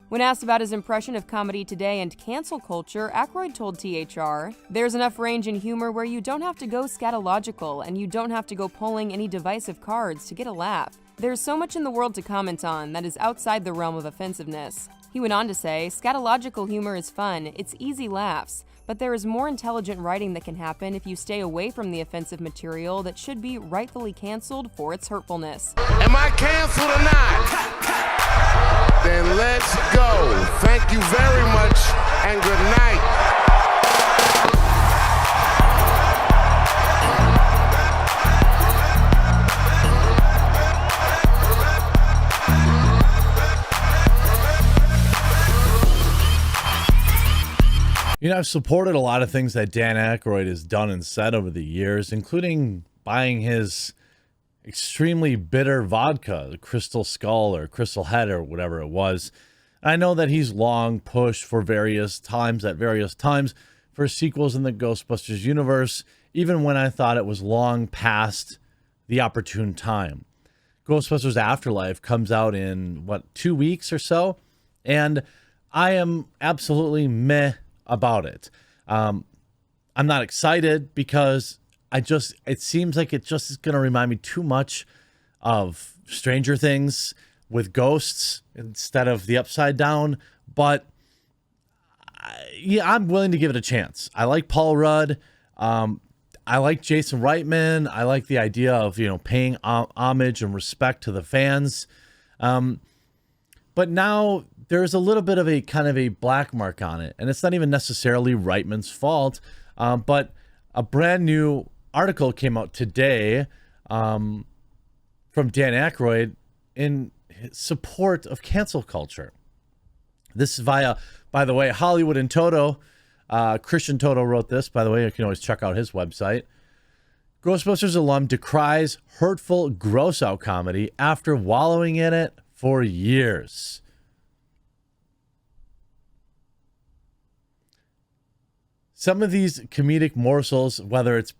When asked about his impression of comedy today and cancel culture, Aykroyd told THR, "There's enough range in humor where you don't have to go scatological and you don't have to go pulling any divisive cards to get a laugh. There's so much in the world to comment on that is outside the realm of offensiveness." He went on to say, "Scatological humor is fun, it's easy laughs, but there is more intelligent writing that can happen if you stay away from the offensive material that should be rightfully canceled for its hurtfulness." Am I canceled or not? Then let's go. Thank you very much and good night. You know, I've supported a lot of things that Dan Aykroyd has done and said over the years, including buying his extremely bitter vodka, the Crystal Skull or Crystal Head or whatever it was. I know that he's long pushed for various times for sequels in the Ghostbusters universe, even when I thought it was long past the opportune time. Ghostbusters Afterlife comes out in, 2 weeks or so? And I am absolutely meh about it. I'm not excited because it seems like it just is going to remind me too much of Stranger Things with ghosts instead of the Upside Down. But I'm willing to give it a chance. I like Paul Rudd. I like Jason Reitman. I like the idea of, paying homage and respect to the fans. But now there's a little bit of a kind of a black mark on it. And it's not even necessarily Reitman's fault. But a brand new article came out today from Dan Aykroyd in support of cancel culture. This is via, by the way, Hollywood and Toto. Christian Toto wrote this, by the way. You can always check out his website. Ghostbusters alum decries hurtful, gross-out comedy after wallowing in it for years. Some of these comedic morsels, whether it's,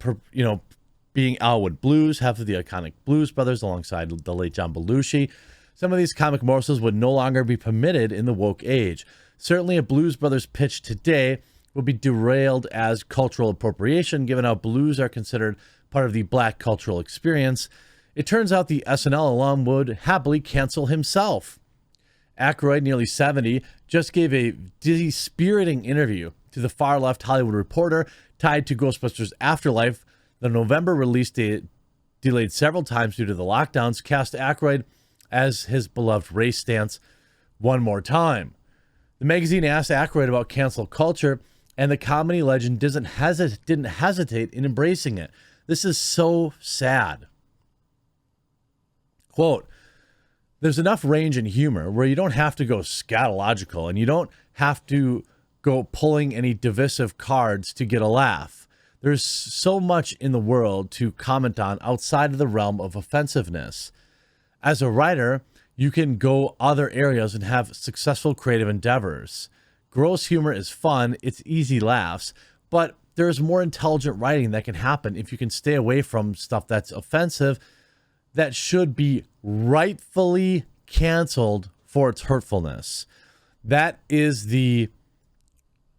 being Elwood Blues, half of the iconic Blues Brothers alongside the late John Belushi, some of these comic morsels would no longer be permitted in the woke age. Certainly a Blues Brothers pitch today would be derailed as cultural appropriation, given how blues are considered part of the black cultural experience. It turns out the SNL alum would happily cancel himself. Aykroyd, nearly 70, just gave a dispiriting interview to the far-left Hollywood Reporter tied to Ghostbusters Afterlife. The November release date, delayed several times due to the lockdowns, cast Aykroyd as his beloved race stance one more time. The magazine asked Aykroyd about cancel culture, and the comedy legend didn't hesitate in embracing it. This is so sad. Quote, "There's enough range in humor where you don't have to go scatological and you don't have to go pulling any divisive cards to get a laugh. There's so much in the world to comment on outside of the realm of offensiveness. As a writer, you can go other areas and have successful creative endeavors. Gross humor is fun, it's easy laughs, but there's more intelligent writing that can happen if you can stay away from stuff that's offensive that should be rightfully canceled for its hurtfulness." That is the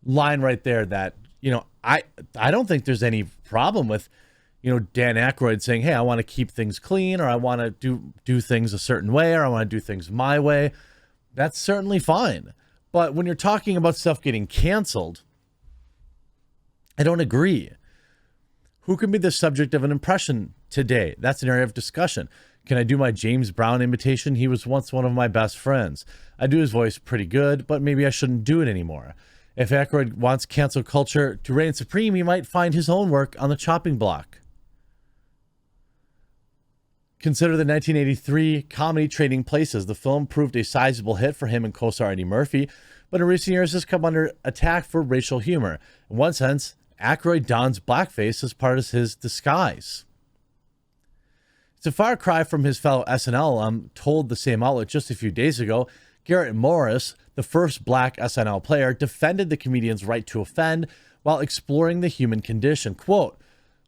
line right there that, I don't think there's any problem with, Dan Aykroyd saying, "Hey, I want to keep things clean," or "I want to do things a certain way," or "I want to do things my way." That's certainly fine. But when you're talking about stuff getting canceled, I don't agree. Who can be the subject of an impression today? That's an area of discussion. Can I do my James Brown imitation? He was once one of my best friends. I do his voice pretty good, but maybe I shouldn't do it anymore. If Aykroyd wants cancel culture to reign supreme, he might find his own work on the chopping block. Consider the 1983 comedy Trading Places. The film proved a sizable hit for him and co-star Eddie Murphy, but in recent years has come under attack for racial humor. In one sense, Aykroyd dons blackface as part of his disguise. It's a far cry from his fellow SNL alum told the same outlet just a few days ago. Garrett Morris, the first black SNL player, defended the comedian's right to offend while exploring the human condition. Quote,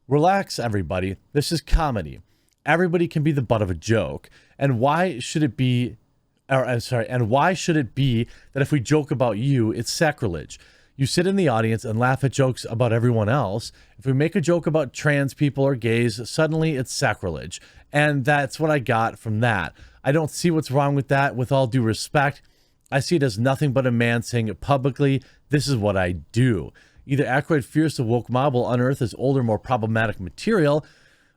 "Relax, everybody. This is comedy. Everybody can be the butt of a joke. And why should it be or I'm sorry, and why should it be that if we joke about you, it's sacrilege? You sit in the audience and laugh at jokes about everyone else. If we make a joke about trans people or gays, suddenly it's sacrilege. And that's what I got from that. I don't see what's wrong with that. With all due respect, I see it as nothing but a man saying it publicly. This is what I do. Either Aykroyd fears the woke mob will unearth his older, more problematic material,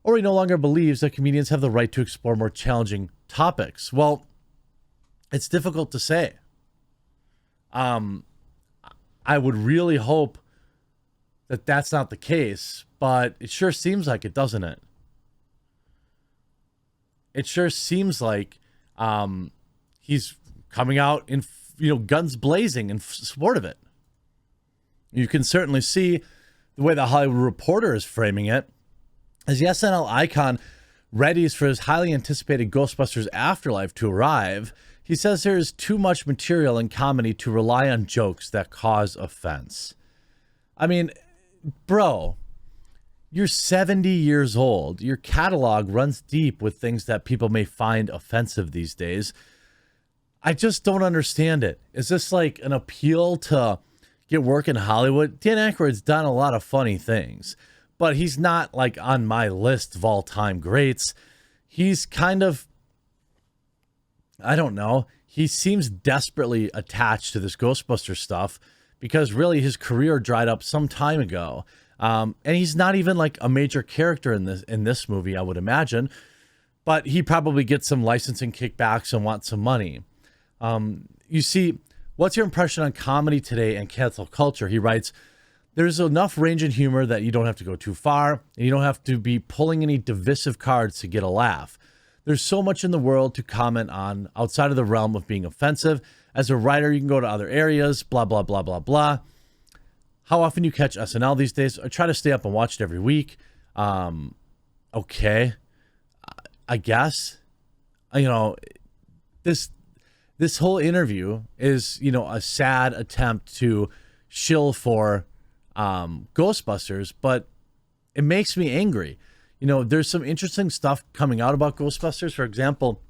or he no longer believes that comedians have the right to explore more challenging topics. Well, it's difficult to say. I would really hope that that's not the case, but it sure seems like it, doesn't it? It sure seems like he's coming out in, guns blazing in support of it. You can certainly see the way the Hollywood Reporter is framing it as the SNL icon readies for his highly anticipated Ghostbusters Afterlife to arrive. He says there is too much material in comedy to rely on jokes that cause offense. I mean, bro, you're 70 years old. Your catalog runs deep with things that people may find offensive these days. I just don't understand it. Is this like an appeal to get work in Hollywood? Dan Aykroyd's done a lot of funny things, but he's not like on my list of all-time greats. He's kind of, I don't know. He seems desperately attached to this Ghostbusters stuff because really his career dried up some time ago. And he's not even like a major character in this movie, I would imagine. But he probably gets some licensing kickbacks and wants some money. You see, what's your impression on comedy today and cancel culture? He writes, there's enough range in humor that you don't have to go too far, and you don't have to be pulling any divisive cards to get a laugh. There's so much in the world to comment on outside of the realm of being offensive. As a writer, you can go to other areas, blah, blah, blah, blah, blah. How often you catch SNL these days? I try to stay up and watch it every week. Okay, I guess. This whole interview is, a sad attempt to shill for Ghostbusters, but it makes me angry. There's some interesting stuff coming out about Ghostbusters. For example,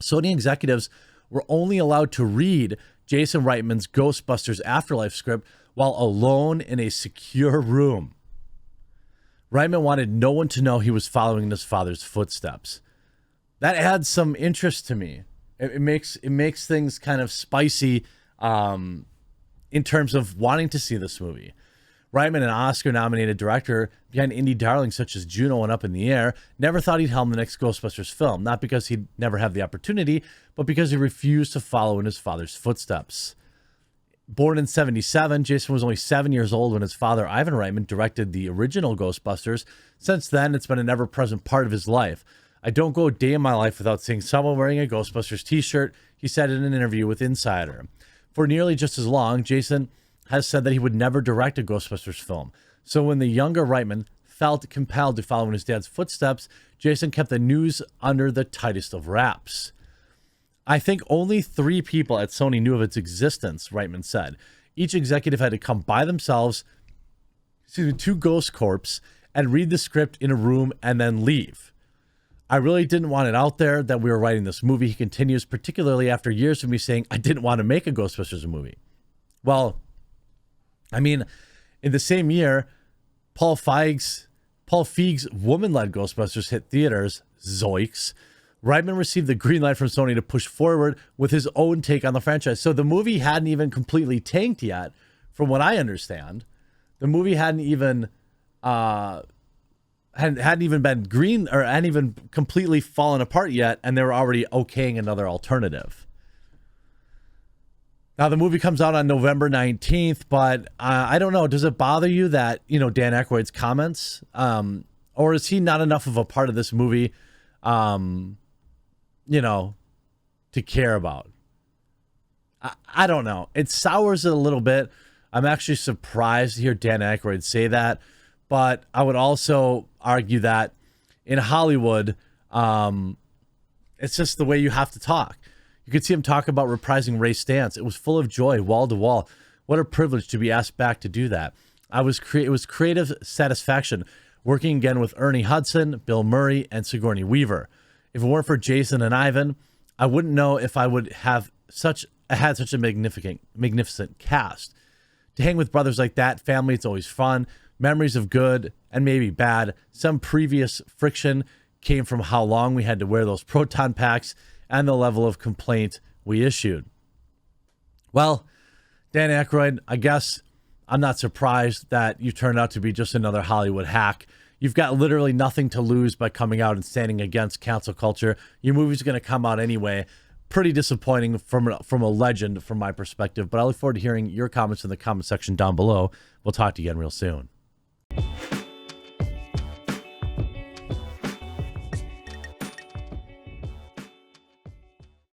Sony executives were only allowed to read Jason Reitman's Ghostbusters Afterlife script while alone in a secure room. Reitman wanted no one to know he was following in his father's footsteps. That adds some interest to me. It makes things kind of spicy in terms of wanting to see this movie. Reitman, an Oscar-nominated director behind indie darlings such as Juno and Up in the Air, never thought he'd helm the next Ghostbusters film, not because he'd never have the opportunity, but because he refused to follow in his father's footsteps. Born in 1977, Jason was only 7 years old when his father, Ivan Reitman, directed the original Ghostbusters. Since then, it's been an ever-present part of his life. I don't go a day in my life without seeing someone wearing a Ghostbusters t-shirt, he said in an interview with Insider. For nearly just as long, Jason has said that he would never direct a Ghostbusters film. So when the younger Reitman felt compelled to follow in his dad's footsteps, Jason kept the news under the tightest of wraps. I think only 3 people at Sony knew of its existence, Reitman said. Each executive had to come by themselves to Ghost Corps and read the script in a room and then leave. I really didn't want it out there that we were writing this movie, he continues, particularly after years of me saying I didn't want to make a Ghostbusters movie. Well, I mean, in the same year, Paul Feig's woman-led Ghostbusters hit theaters, zoinks. Reitman received the green light from Sony to push forward with his own take on the franchise. So the movie hadn't even completely tanked yet, from what I understand. The movie hadn't even been green or hadn't even completely fallen apart yet, and they were already okaying another alternative. Now, the movie comes out on November 19th, but I don't know. Does it bother you that, Dan Aykroyd's comments, or is he not enough of a part of this movie, to care about? I don't know. It sours it a little bit. I'm actually surprised to hear Dan Aykroyd say that, but I would also argue that in Hollywood, it's just the way you have to talk. You could see him talk about reprising Ray Stantz. It was full of joy, wall to wall. What a privilege to be asked back to do that. It was creative satisfaction working again with Ernie Hudson, Bill Murray, and Sigourney Weaver. If it weren't for Jason and Ivan, I wouldn't know if I would have had such a magnificent cast. To hang with brothers like that, family, it's always fun. Memories of good and maybe bad. Some previous friction came from how long we had to wear those proton packs and the level of complaint we issued. Well, Dan Aykroyd, I guess I'm not surprised that you turned out to be just another Hollywood hack. You've got literally nothing to lose by coming out and standing against cancel culture. Your movie's going to come out anyway. Pretty disappointing from a legend from my perspective, but I look forward to hearing your comments in the comment section down below. We'll talk to you again real soon.